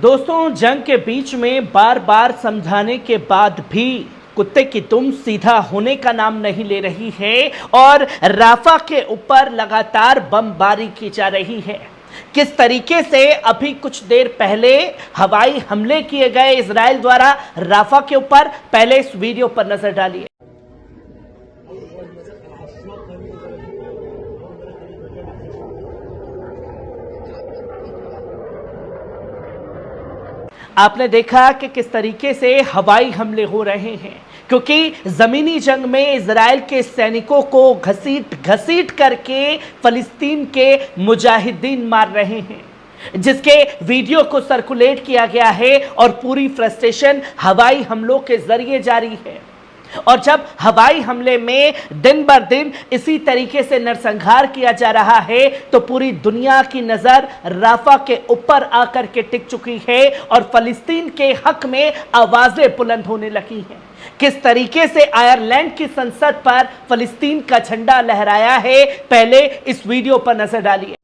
दोस्तों, जंग के बीच में बार बार समझाने के बाद भी कुत्ते की दुम सीधा होने का नाम नहीं ले रही है और राफा के ऊपर लगातार बमबारी की जा रही है। किस तरीके से अभी कुछ देर पहले हवाई हमले किए गए इजराइल द्वारा राफा के ऊपर, पहले इस वीडियो पर नजर डालिए। आपने देखा कि किस तरीके से हवाई हमले हो रहे हैं, क्योंकि जमीनी जंग में इजराइल के सैनिकों को घसीट घसीट करके फलस्तीन के मुजाहिदीन मार रहे हैं, जिसके वीडियो को सर्कुलेट किया गया है और पूरी फ्रस्ट्रेशन हवाई हमलों के जरिए जारी है। और जब हवाई हमले में दिन बर दिन इसी तरीके से नरसंहार किया जा रहा है तो पूरी दुनिया की नजर राफा के ऊपर आकर के टिक चुकी है और फलस्तीन के हक में आवाजें बुलंद होने लगी हैं। किस तरीके से आयरलैंड की संसद पर फलस्तीन का झंडा लहराया है, पहले इस वीडियो पर नजर डालिए।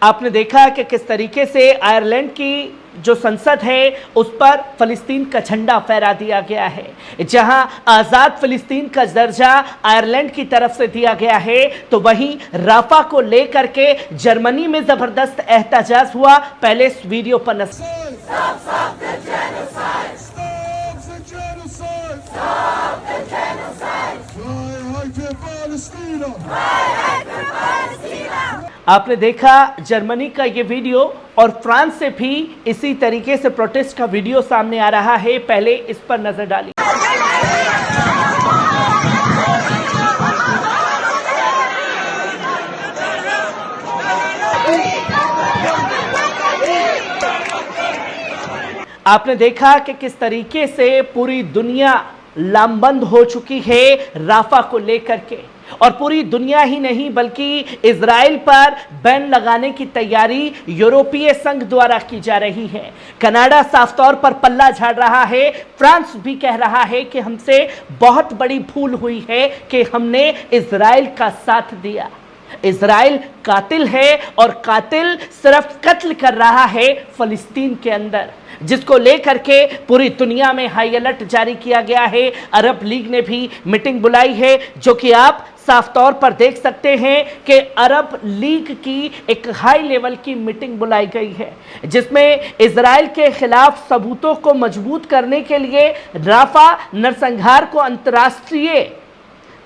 आपने देखा कि किस तरीके से आयरलैंड की जो संसद है उस पर फलस्तीन का झंडा फहरा दिया गया है, जहां आजाद फलस्तीन का दर्जा आयरलैंड की तरफ से दिया गया है, तो वहीं राफा को लेकर के जर्मनी में जबरदस्त एहतजाज हुआ। पहले इस वीडियो पर आपने देखा जर्मनी का ये वीडियो और फ्रांस से भी इसी तरीके से प्रोटेस्ट का वीडियो सामने आ रहा है। पहले इस पर नजर डालिए। आपने देखा कि किस तरीके से पूरी दुनिया लामबंद हो चुकी है राफा को लेकर के, और पूरी दुनिया ही नहीं बल्कि इजराइल पर बैन लगाने की तैयारी यूरोपीय संघ द्वारा की जा रही है। कनाडा साफ तौर पर पल्ला झाड़ रहा है, फ्रांस भी कह रहा है कि हमसे बहुत बड़ी भूल हुई है कि हमने इजराइल का साथ दिया। इजराइल कातिल है और कातिल सिर्फ कत्ल कर रहा है फलस्तीन के अंदर, जिसको लेकर के पूरी दुनिया में हाई अलर्ट जारी किया गया है। अरब लीग ने भी मीटिंग बुलाई है, जो कि आप साफ तौर पर देख सकते हैं कि अरब लीग की एक हाई लेवल की मीटिंग बुलाई गई है, जिसमें इजराइल के खिलाफ सबूतों को मजबूत करने के लिए राफा नरसंहार को अंतर्राष्ट्रीय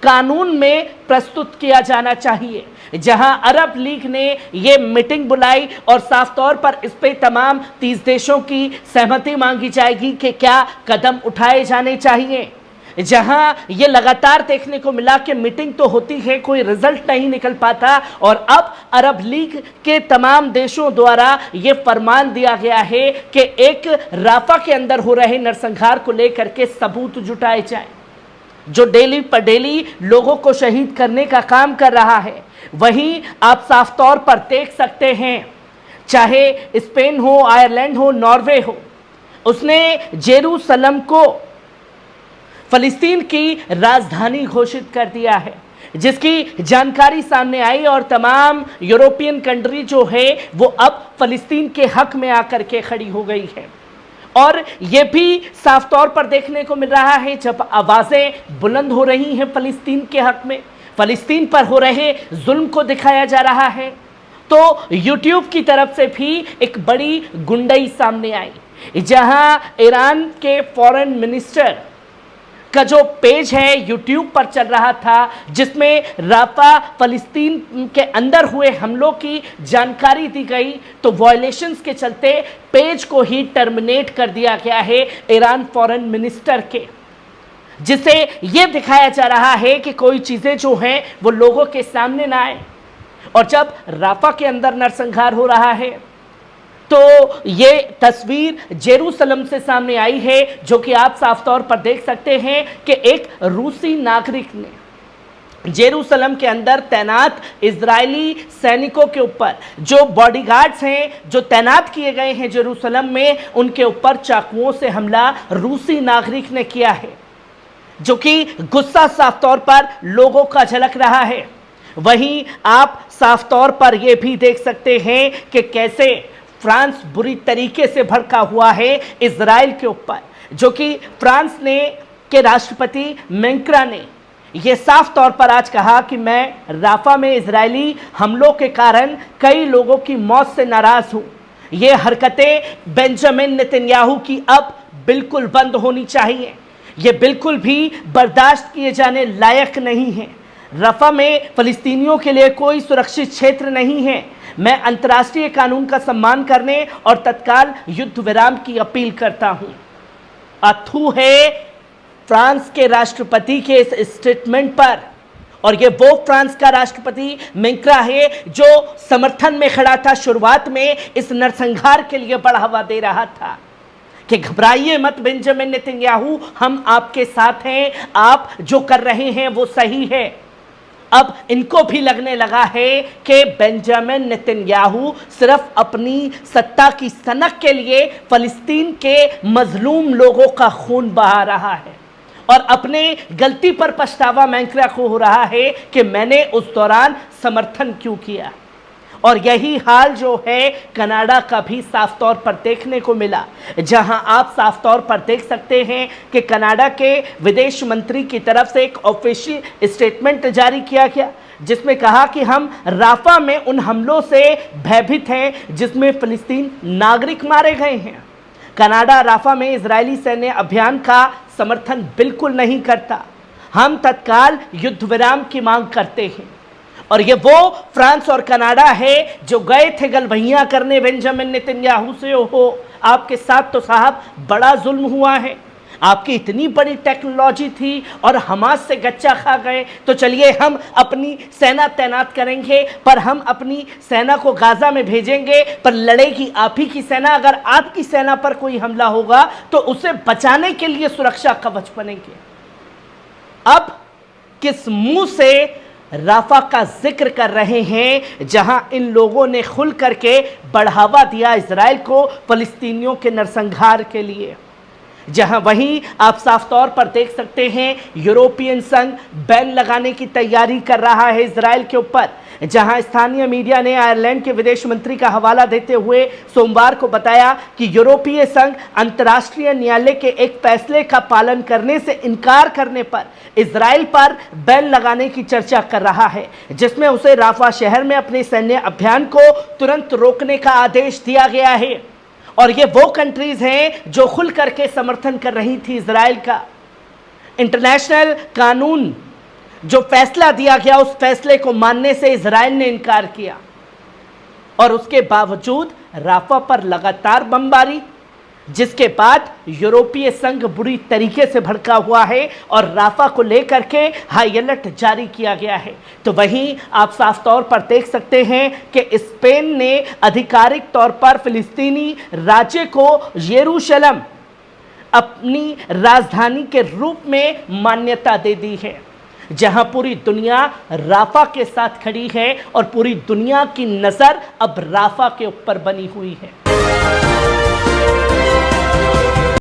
कानून में प्रस्तुत किया जाना चाहिए। जहां अरब लीग ने यह मीटिंग बुलाई और साफ तौर पर इस पे तमाम 30 देशों की सहमति मांगी जाएगी कि क्या कदम उठाए जाने चाहिए। जहां ये लगातार देखने को मिला कि मीटिंग तो होती है, कोई रिजल्ट नहीं निकल पाता, और अब अरब लीग के तमाम देशों द्वारा ये फरमान दिया गया है कि एक राफा के अंदर हो रहे नरसंहार को लेकर के सबूत जुटाए जाए, जो डेली पर डेली लोगों को शहीद करने का काम कर रहा है। वहीं आप साफ तौर पर देख सकते हैं, चाहे स्पेन हो, आयरलैंड हो, नॉर्वे हो, उसने जेरूसलम को फलस्तीन की राजधानी घोषित कर दिया है, जिसकी जानकारी सामने आई और तमाम यूरोपियन कंट्री जो है वो अब फलस्तीन के हक में आकर के खड़ी हो गई है। और यह भी साफ तौर पर देखने को मिल रहा है, जब आवाजें बुलंद हो रही हैं फलस्तीन के हक में, फलस्तीन पर हो रहे जुल्म को दिखाया जा रहा है, तो यूट्यूब की तरफ से भी एक बड़ी गुंडई सामने आई, जहां ईरान के फॉरेन मिनिस्टर का जो पेज है यूट्यूब पर चल रहा था, जिसमें राफा फलस्तीन के अंदर हुए हमलों की जानकारी दी गई, तो वायलेशंस के चलते पेज को ही टर्मिनेट कर दिया गया है ईरान फॉरेन मिनिस्टर के, जिसे यह दिखाया जा रहा है कि कोई चीज़ें जो हैं वो लोगों के सामने ना आए। और जब राफा के अंदर नरसंहार हो रहा है तो ये तस्वीर जेरूसलम से सामने आई है, जो कि आप साफ तौर पर देख सकते हैं कि एक रूसी नागरिक ने जेरूसलम के अंदर तैनात इजरायली सैनिकों के ऊपर, जो बॉडीगार्ड्स हैं जो तैनात किए गए हैं जेरूसलम में, उनके ऊपर चाकुओं से हमला रूसी नागरिक ने किया है। जो कि गुस्सा साफ तौर पर लोगों का झलक रहा है। वहीं आप साफ तौर पर यह भी देख सकते हैं कि कैसे फ्रांस बुरी तरीके से भड़का हुआ है इजराइल के ऊपर, जो कि फ्रांस ने के राष्ट्रपति मैक्रों ने यह साफ तौर पर आज कहा कि मैं राफा में इजरायली हमलों के कारण कई लोगों की मौत से नाराज हूं। ये हरकतें बेंजामिन नेतन्याहू की अब बिल्कुल बंद होनी चाहिए। ये बिल्कुल भी बर्दाश्त किए जाने लायक नहीं है। रफा में फिलिस्तीनियों के लिए कोई सुरक्षित क्षेत्र नहीं है। मैं अंतर्राष्ट्रीय कानून का सम्मान करने और तत्काल युद्ध विराम की अपील करता हूं। अथू है फ्रांस के राष्ट्रपति के इस स्टेटमेंट पर, और ये वो फ्रांस का राष्ट्रपति मैक्रों है जो समर्थन में खड़ा था, शुरुआत में इस नरसंहार के लिए बढ़ावा दे रहा था कि घबराइए मत बेंजामिन नेतन्याहू, हम आपके साथ हैं, आप जो कर रहे हैं वो सही है। अब इनको भी लगने लगा है कि बेंजामिन नेतन्याहू सिर्फ अपनी सत्ता की सनक के लिए फलस्तीन के मजलूम लोगों का खून बहा रहा है, और अपने गलती पर पछतावा मैक्रों को हो रहा है कि मैंने उस दौरान समर्थन क्यों किया। और यही हाल जो है कनाडा का भी साफ तौर पर देखने को मिला, जहां आप साफ तौर पर देख सकते हैं कि कनाडा के विदेश मंत्री की तरफ से एक ऑफिशियल स्टेटमेंट जारी किया गया, जिसमें कहा कि हम राफा में उन हमलों से भयभीत हैं जिसमें फिलिस्तीन नागरिक मारे गए हैं। कनाडा राफा में इजरायली सैन्य अभियान का समर्थन बिल्कुल नहीं करता। हम तत्काल युद्ध विराम की मांग करते हैं। और ये वो फ्रांस और कनाडा है जो गए थे गलभैया करने बेंजामिन नेतन्याहू से। हो आपके साथ तो साहब बड़ा जुल्म हुआ है, आपकी इतनी बड़ी टेक्नोलॉजी थी और हमास से गच्चा खा गए, तो चलिए हम अपनी सेना तैनात करेंगे, पर हम अपनी सेना को गाजा में भेजेंगे, पर लड़ेगी आप ही की सेना। अगर आपकी सेना पर कोई हमला होगा तो उसे बचाने के लिए सुरक्षा कवच बनेंगे। अब किस मुंह से राफा का जिक्र कर रहे हैं, जहां इन लोगों ने खुल करके बढ़ावा दिया इजराइल को फलस्तीनियों के नरसंहार के लिए। जहां वहीं आप साफ तौर पर देख सकते हैं यूरोपियन संघ बैन लगाने की तैयारी कर रहा है इजराइल के ऊपर, जहां स्थानीय मीडिया ने आयरलैंड के विदेश मंत्री का हवाला देते हुए सोमवार को बताया कि यूरोपीय संघ अंतर्राष्ट्रीय न्यायालय के एक फैसले का पालन करने से इनकार करने पर इजराइल पर बैन लगाने की चर्चा कर रहा है, जिसमें उसे राफा शहर में अपने सैन्य अभियान को तुरंत रोकने का आदेश दिया गया है। और ये वो कंट्रीज हैं जो खुल करके समर्थन कर रही थी इजराइल का। इंटरनेशनल कानून जो फैसला दिया गया, उस फैसले को मानने से इजराइल ने इनकार किया, और उसके बावजूद राफा पर लगातार बमबारी, जिसके बाद यूरोपीय संघ बुरी तरीके से भड़का हुआ है और राफा को लेकर के हाई अलर्ट जारी किया गया है। तो वहीं आप साफ तौर पर देख सकते हैं कि स्पेन ने आधिकारिक तौर पर फिलिस्तीनी राज्य को यरूशलेम अपनी राजधानी के रूप में मान्यता दे दी है, जहां पूरी दुनिया राफा के साथ खड़ी है और पूरी दुनिया की नजर अब राफा के ऊपर बनी हुई है।